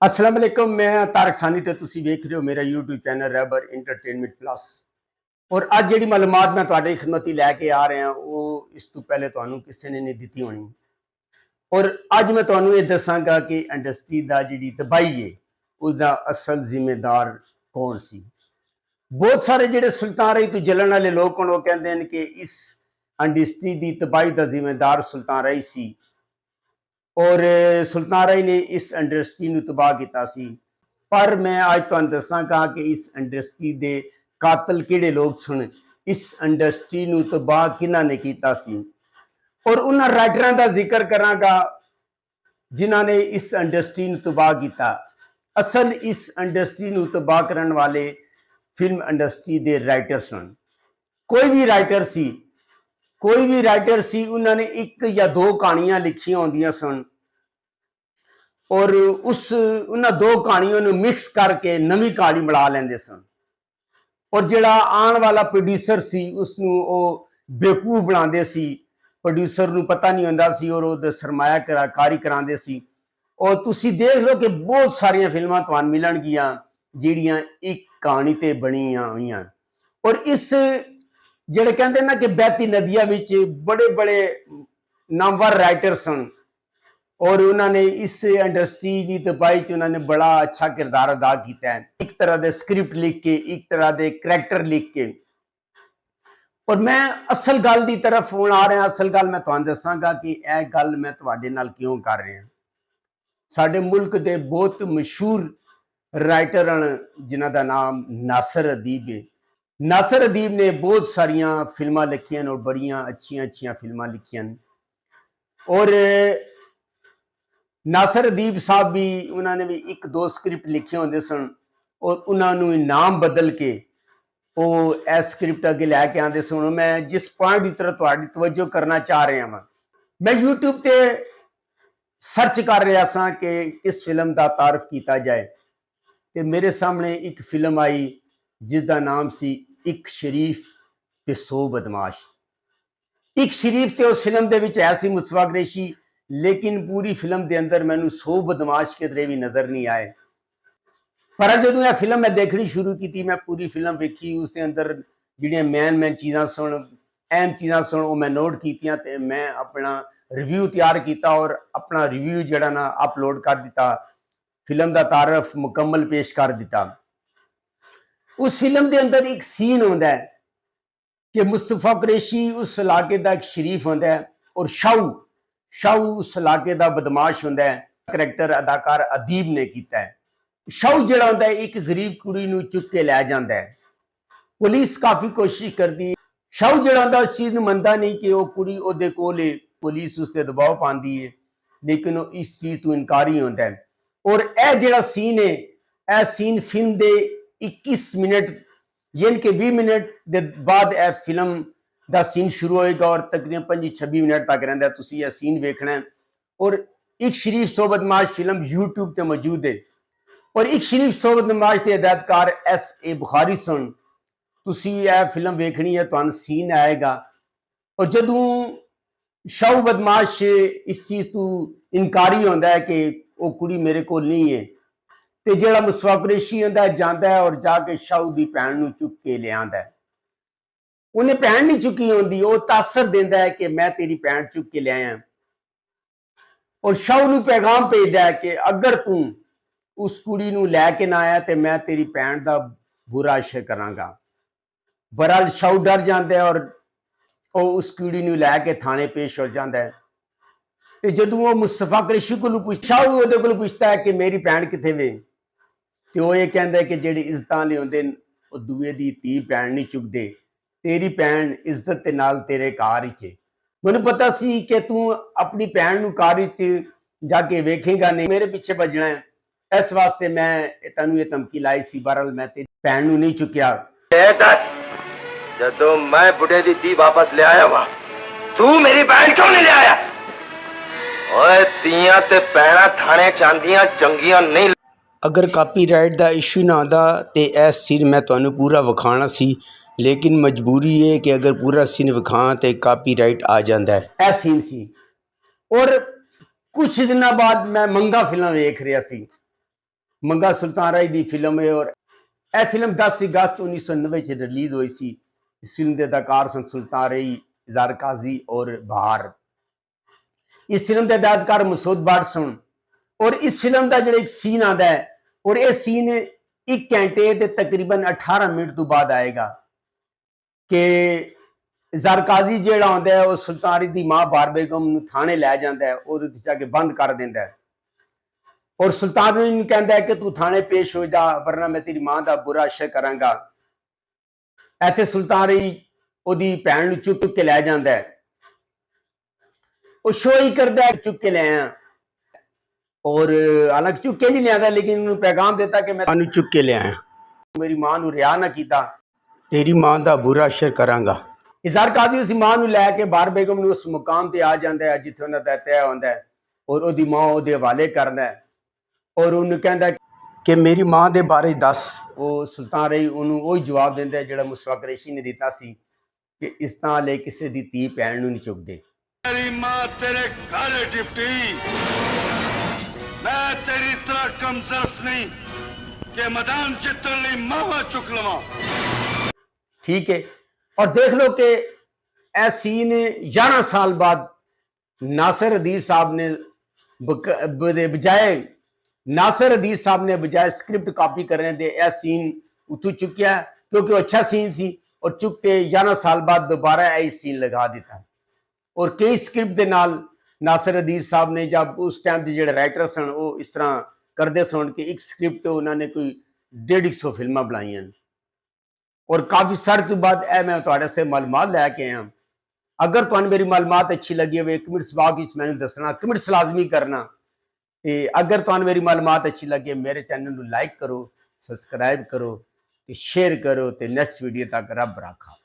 अस्सलाम वालेकुम। मैं तारक सानी ते तुसी वेख रहे हो मेरा यूट्यूब चैनल रैबर इंटरटेनमेंट प्लस। और अज जी मालूमात मैं तुहाडी खिदमत लैके आ रहा वो इस तो पहले तुहानू किसी ने नहीं दी होनी। और अज मैं तुहानू ये दसांगा कि इंडस्ट्री का जी तबाही है उसका असल जिम्मेदार कौन सी। बहुत सारे जोड़े सुल्तान रही तो जलन वाले लोग वो कहते हैं कि इस इंडस्ट्री की तबाही का जिम्मेदार सुल्तान रही सी और सुल्तान राय ने इस इंडस्ट्री को तबाह किया सी। पर मैं आज तुहानू दसांगा कि इस इंडस्ट्री के कातल किहड़े लोग सन, इस इंडस्ट्री को तबाह किन्हां ने किया सी। और उन्हां राइटरां का जिक्र करांगा जिन्हां ने इस इंडस्ट्री को तबाह किया। असल इस इंडस्ट्री को तबाह करने वाले फिल्म इंडस्ट्री के राइटर सन। कोई भी राइटर सी उन्होंने एक या दो कहानियां लिखियां होंदियां सन और उन्होंने दो कहानियों को मिक्स करके नवी कहानी बना लेंदे सन। और जिहड़ा आने वाला प्रोड्यूसर सी उसनू वो बेवकूफ बनाते सी। प्रोड्यूसर नू पता नहीं होंदा सी और वो सरमायाकारी करांदे सी। और तुसी देख लो कि बहुत सारिया फिल्मां तुहानू मिलणगियां जिहड़ियां एक कहानी ते बणियां होईयां। और इस जिहड़े कहंदे ना कि बहती नदियां विच बड़े बड़े नामवर राइटर सन और उन्होंने इस इंडस्ट्री की तबाही उन्होंने बड़ा अच्छा किरदार अदा किया है। एक तरह के स्क्रिप्ट लिख के, एक तरह के करैक्टर लिख के। और मैं असल गल की तरफ हुण आ रहा। असल गल मैं तुहानू दसांगा कि यह गल मैं तुहाडे नाल क्यों कर रहा। साडे मुल्क के बहुत मशहूर राइटर हैं जिन्हां दा नाम नासिर अदीब है। नासिर अदीब ने बहुत सारिया फिल्मां लिखियां और बड़ियां अच्छिया अच्छिया फिल्मां लिखियां। और नासिर अदीब साहब भी उन्होंने भी एक दो स्क्रिप्ट लिखे होंगे सन और उन्होंने नाम बदल के वो ए स्क्रिप्ट अगे लैके आते सन। मैं जिस पॉइंट की तरफ तुहाडी तवज्जो करना चाह रहा हाँ, मैं यूट्यूब पे सर्च कर रहा सा कि इस फिल्म का तारफ किया जाए तो मेरे सामने एक फिल्म आई जिसका नाम सी एक शरीफ ते 100 बदमाश। एक शरीफ तो उस फिल्म के ऐसी मुस्तफा कुरैशी, लेकिन पूरी फिल्म के अंदर मैनू 100 बदमाश किधरे भी नजर नहीं आए। पर जो यह फिल्म मैं देखनी शुरू की, मैं पूरी फिल्म वेखी, उसके अंदर जिहड़ियां मैन चीज़ां सन, अहम चीज़ां सन, वो मैं नोट कीतियां ते मैं अपना रिव्यू तैयार किया और अपना रिव्यू जिहड़ा ना अपलोड कर दिता। फिल्म का तारफ मुकम्मल पेश कर दिता। उस फिल्म के अंदर एक सीन होता है कि मुस्तफा कुरैशी उस इलाके का एक शरीफ होता है और शाहू उस इलाके का बदमाश होता है। करैक्टर अदाकार अदीब ने किया है। शाहू जिहड़ा होता है एक गरीब कुड़ी नूं चुक के लै जाता है। पुलिस काफ़ी कोशिश करती, शाहू जिहड़ा होता उस चीज़ नूं मनदा नहीं कि वो कुड़ी उहदे कोल है। पुलिस उस पर दबाव पाती है लेकिन वो इस चीज़ तो इनकारी होता है। और यह जिहड़ा सीन है, यह सीन फिल्म के 21 मिनट यानी कि 20 मिनट के बाद यह फिल्म का सीन शुरू होएगा और तकरीबन 25-26 मिनट तक रहिंदा। तुसीं यह सीन वेखना है। और एक शरीफ 100 बदमाश फिल्म यूट्यूब पर मौजूद है। और एक शरीफ 100 बदमाश के हिदायतकार S.A. बुखारी सन। तुसीं यह फिल्म वेखनी है, तुहानू सीन आएगा। और जदों शाहू बदमाश इस चीज़ तो इनकारी होता है कि वो कुड़ी मेरे को नहीं है, तो जिहड़ा मुस्तफा कुरैशी होंदा है जाता है और जाके शाहू की भैन नूं चुक के ले आंदा है। उन्हें भैन नहीं चुकी होंदी, वो तासर देंदा है कि मैं तेरी भैन चुक के ले आया। और शाहू नूं पैगाम भेजदा है कि अगर तू उस कुड़ी नूं लैके ना आया तो मैं तेरी भैन का बुरा अशर करांगा। बहरहाल शाहू डर जाता है और वो उस कुड़ी नूं लैके थाने पेश हो जाता है। तो जदों वो मुस्तफा कुरैशी को शाहू उहदे कोलों पुछदा है कि मेरी भैन कित्थे वे, तो वो ये कहता है कि जिहड़ी इज्जत वाले होंदे वो दूए दी धी भैन नहीं चुकते, तेरी भैन इज्जत के नाल तेरे घर च है। मैनू पता सी कि तू अपनी भैन नूं घर च जाके वेखेगा नहीं, मेरे पीछे भजना है। इस वास्ते मैं तेनू ये धमकी लाई सी। बहरहाल मैं तेरी भैन नूं नहीं चुकिया। जदों मैं बुढ़े दी धी वापस ले आया वा, तू मेरी भैन क्यों नहीं ले आया? ओए धीयां ते भैणां थाने चांदियां चंगियां नहीं। अगर कापीराइट का इशू ना आता तो यह सीन मैं तुहानू पूरा विखाना सी, लेकिन मजबूरी है कि अगर पूरा सीन विखा तो कापीराइट आ जाता है। यह सीन सी। और कुछ दिनों बाद मैं मंगा फिल्म वेख रहा सी। मंगा सुल्तान राय की फिल्म है और यह फिल्म 10 अगस्त 1990 रिलीज हुई सी। इस फिल्म के अदाकार सन सुल्तान राय, इज़हार काजी और बहार। इस फिल्म के अदाकार मसूद भट्ट सन और इस फिल्म का जो एक सीन आता है और यह सीन 1 घंटे ते तकरीबन 18 मिनट तो बाद आएगा कि इज़हार काजी जिहड़ा आंदा है वो सुल्तान राय दी मां बहार बेगम नूं थाने लै जांदा है और उहदे जाके बंद कर दिंदा है और सुल्तान राय नूं कहंदा है कि तू थाने पेश हो जा वरना मैं तेरी मां दा बुरा असर करांगा। इत्थे सुल्तान राय ओहदी भैन नूं चुक के लै जांदा है, वो शो ही करदा है चुक के ले आया और हालांकि चुक के नहीं लिया लेकिन उन्होंने पैगाम देता कि मैं चुक के ले आया, मेरी मां नूं रिहा ना कीता, तेरी मां दा बुरा असर करांगा। इज़हार काजी उस मां नूं लैके बहार बेगम नूं उस मुकाम ते आ जांदा है जिथे उन्हां दा तय होंदा है और ओहदी मां ओहदे हवाले करदा है और उन्होंने कहंदा कि मेरी मां दे बारे दस। वो सुल्तान राय उन्होंने वही जवाब दिंदा है जिहड़ा मुस्तफा कुरैशी ने दिता सी कि इस तरह ले किसी दी धी भैन नूं नहीं चुकदे। मेरी मां तेरे घर डिप्टी, मैं तेरी तरह कमजोर नहीं कि मैदान जितने लिए मावा चुक लवा। ठीक है, और देख लो कि ए सीन 11 साल बाद नासिर अदीब साहब ने बजाय स्क्रिप्ट कॉपी करने दे ए सीन उतू चुकिया क्योंकि अच्छा सीन सी और चुक के 11 साल बाद दोबारा ए सीन लगा दिता और कई स्क्रिप्ट के नाल नासिर अदीब साहब ने जब उस टाइम के जो राइटर सन वो इस तरह करते सन कि एक स्क्रिप्ट उन्होंने कोई 150 फिल्मां बनाई और काफ़ी सारे तो बाद मैं तुहाडे से मालूमात लैके आया। अगर तुहानू मेरी मालूमात अच्छी लगी हो कमेंट्स बॉक्स मैंने दसना, कमेंट्स लाजमी करना। अगर तुहानू मेरी मालूमात अच्छी लगे मेरे चैनल को लाइक करो, सब्सक्राइब करो, शेयर करो। नेक्स्ट वीडियो तक रब राखा।